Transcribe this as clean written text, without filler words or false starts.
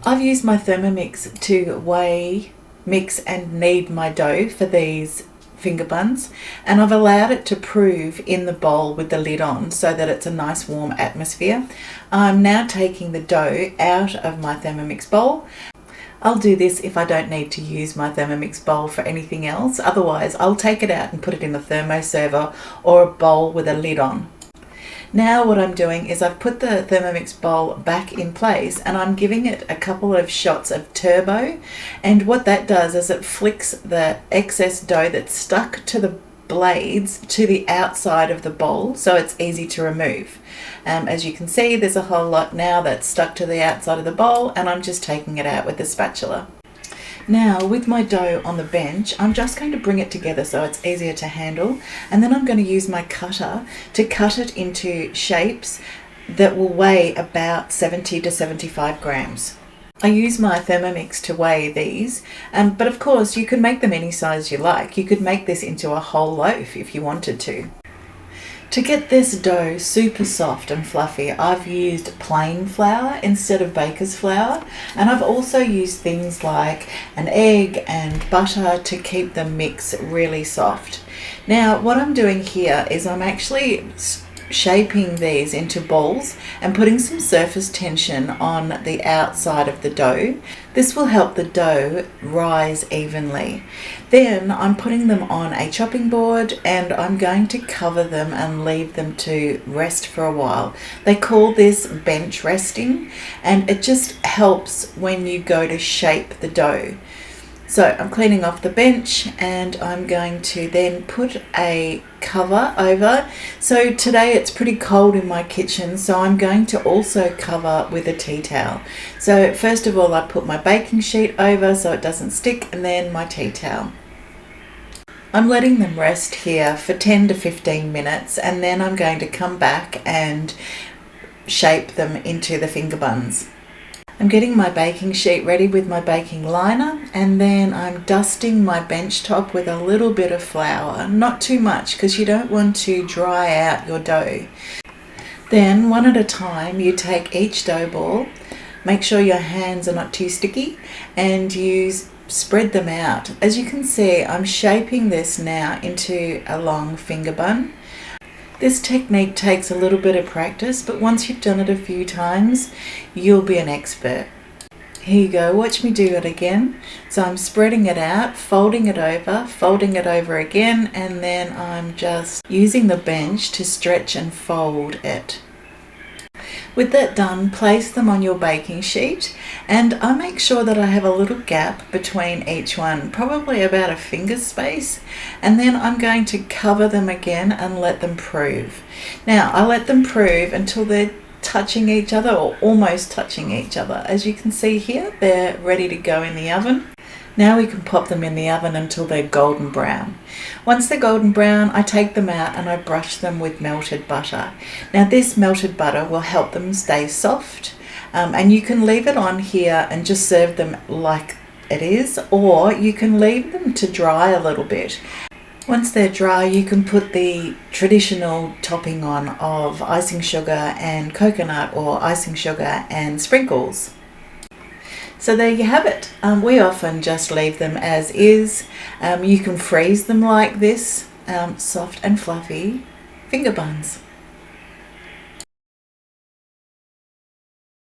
I've used my Thermomix to weigh, mix and knead my dough for these finger buns, and I've allowed it to prove in the bowl with the lid on so that it's a nice warm atmosphere. I'm now taking the dough out of my Thermomix bowl. I'll do this if I don't need to use my Thermomix bowl for anything else. Otherwise, I'll take it out and put it in a thermoserver or a bowl with a lid on. Now what I'm doing is I've put the Thermomix bowl back in place and I'm giving it a couple of shots of turbo, and what that does is it flicks the excess dough that's stuck to the blades to the outside of the bowl so it's easy to remove. As you can see, there's a whole lot now that's stuck to the outside of the bowl, and I'm just taking it out with the spatula. Now with my dough on the bench, I'm just going to bring it together so it's easier to handle, and then I'm going to use my cutter to cut it into shapes that will weigh about 70 to 75 grams. I use my Thermomix to weigh these, but of course you can make them any size you like. You could make this into a whole loaf if you wanted to. To get this dough super soft and fluffy, I've used plain flour instead of baker's flour, and I've also used things like an egg and butter to keep the mix really soft. Now what I'm doing here is I'm actually shaping these into balls and putting some surface tension on the outside of the dough. This will help the dough rise evenly. Then I'm putting them on a chopping board and I'm going to cover them and leave them to rest for a while. They call this bench resting, and it just helps when you go to shape the dough. So I'm cleaning off the bench and I'm going to then put a cover over. So today it's pretty cold in my kitchen, so I'm going to also cover with a tea towel. So first of all I put my baking sheet over so it doesn't stick, and then my tea towel. I'm letting them rest here for 10 to 15 minutes, and then I'm going to come back and shape them into the finger buns. I'm getting my baking sheet ready with my baking liner, and then I'm dusting my bench top with a little bit of flour, not too much because you don't want to dry out your dough. Then one at a time you take each dough ball, make sure your hands are not too sticky, and you spread them out. As you can see, I'm shaping this now into a long finger bun. This technique takes a little bit of practice, but once you've done it a few times, you'll be an expert. Here you go, watch me do it again. So I'm spreading it out, folding it over again, and then I'm just using the bench to stretch and fold it. With that done, place them on your baking sheet, and I make sure that I have a little gap between each one, probably about a finger space, and then I'm going to cover them again and let them prove. Now I let them prove until they're touching each other or almost touching each other. As you can see here, they're ready to go in the oven. Now we can pop them in the oven until they're golden brown. Once they're golden brown, I take them out and I brush them with melted butter. Now this melted butter will help them stay soft, and you can leave it on here and just serve them like it is, or you can leave them to dry a little bit. Once they're dry, you can put the traditional topping on of icing sugar and coconut, or icing sugar and sprinkles. So there you have it. We often just leave them as is. You can freeze them like this, soft and fluffy finger buns.